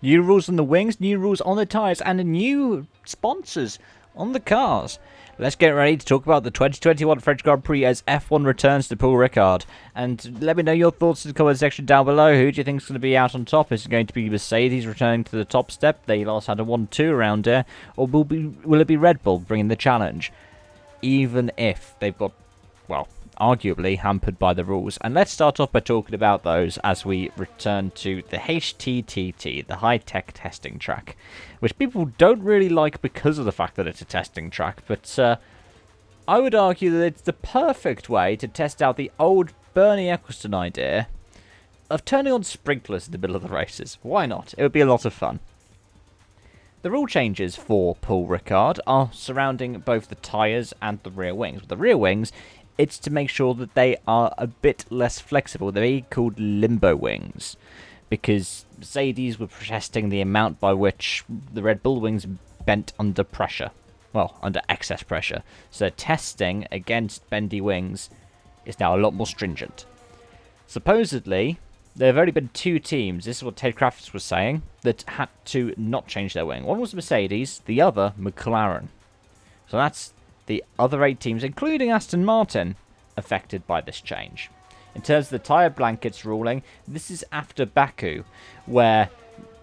New rules on the wings, new rules on the tyres, and new sponsors on the cars. Let's get ready to talk about the 2021 French Grand Prix as F1 returns to Paul Ricard. And let me know your thoughts in the comment section down below. Who do you think is going to be out on top? Is it going to be Mercedes returning to the top step? They last had a 1-2 around there. Or will it be Red Bull bringing the challenge? Even if they've got, well, arguably hampered by the rules. And let's start off by talking about those as we return to the HTTT, the high-tech testing track, which people don't really like because of the fact that it's a testing track, but I would argue that it's the perfect way to test out the old Bernie Ecclestone idea of turning on sprinklers in the middle of the races. Why not? It would be a lot of fun. The rule changes for Paul Ricard are surrounding both the tyres and the rear wings. With the rear wings, it's to make sure that they are a bit less flexible. They're called limbo wings, because Mercedes were protesting the amount by which the Red Bull wings bent under pressure. Well, under excess pressure. So testing against bendy wings is now a lot more stringent. Supposedly, there have only been two teams, this is what Ted Crafts was saying, that had to not change their wing. One was Mercedes, the other McLaren. So that's the other 8 teams, including Aston Martin, affected by this change. In terms of the tyre blankets ruling, this is after Baku, where,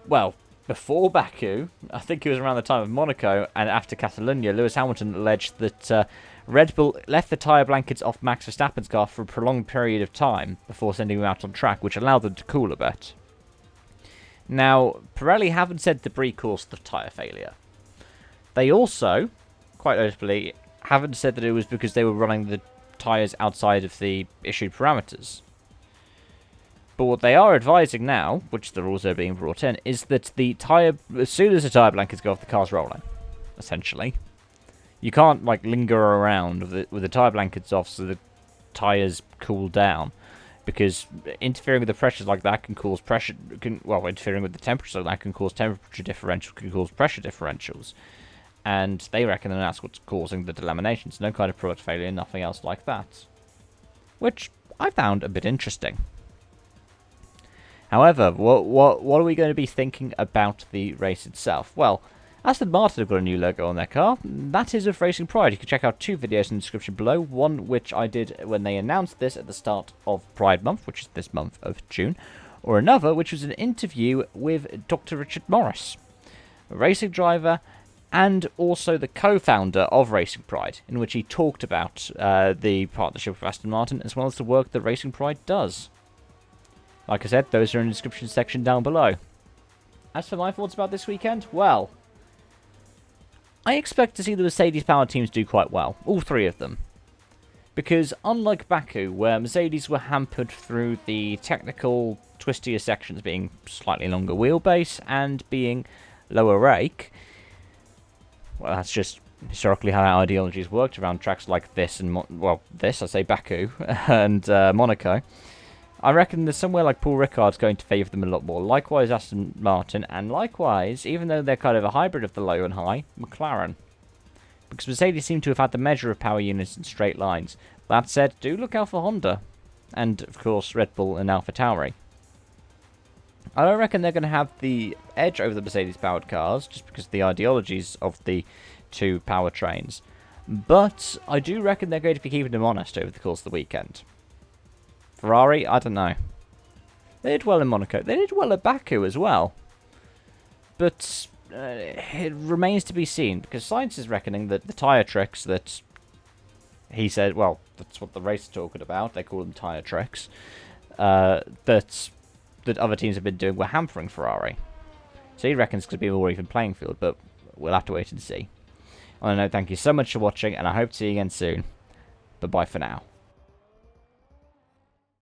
well, before Baku, I think it was around the time of Monaco, and after Catalonia, Lewis Hamilton alleged that Red Bull left the tyre blankets off Max Verstappen's car for a prolonged period of time before sending him out on track, which allowed them to cool a bit. Now, Pirelli haven't said debris caused the tyre failure. They also, quite notably, haven't said that it was because they were running the tyres outside of the issued parameters. But what they are advising now, which the rules are being brought in, is that the tyre, as soon as the tyre blankets go off, the car's rolling, essentially. You can't like linger around with the tyre blankets off so the tyres cool down, because interfering with the pressures like that can cause pressure. Interfering with the temperature like that can cause temperature differential, can cause pressure differentials. And they reckon that that's what's causing the delaminations. No kind of product failure, nothing else like that. Which I found a bit interesting. However, what are we going to be thinking about the race itself? Well, Aston Martin have got a new logo on their car. That is of Racing Pride. You can check out 2 videos in the description below. One which I did when they announced this at the start of Pride Month, which is this month of June. Or another, which was an interview with Dr. Richard Morris, a racing driver and also the co-founder of Racing Pride, in which he talked about the partnership with Aston Martin as well as the work that Racing Pride does. Like I said, those are in the description section down below. As for my thoughts about this weekend, well, I expect to see the Mercedes-powered teams do quite well, all 3 of them. Because unlike Baku, where Mercedes were hampered through the technical, twistier sections being slightly longer wheelbase and being lower rake, well, that's just historically how our ideologies worked around tracks like this and, Baku and Monaco. I reckon there's somewhere like Paul Ricard's going to favour them a lot more. Likewise, Aston Martin, and likewise, even though they're kind of a hybrid of the low and high, McLaren. Because Mercedes seem to have had the measure of power units in straight lines. That said, do look out for Honda. And, of course, Red Bull and AlphaTauri. I don't reckon they're going to have the edge over the Mercedes-powered cars, just because of the ideologies of the 2 powertrains. But I do reckon they're going to be keeping them honest over the course of the weekend. Ferrari, I don't know. They did well in Monaco. They did well at Baku as well. But it remains to be seen, because science is reckoning that the tyre tricks that he said, well, that's what the race is talking about, they call them tyre tricks, that other teams have been doing were hampering Ferrari. So he reckons it's going to be a more even playing field, but we'll have to wait and see. On a note, thank you so much for watching, and I hope to see you again soon. But bye for now.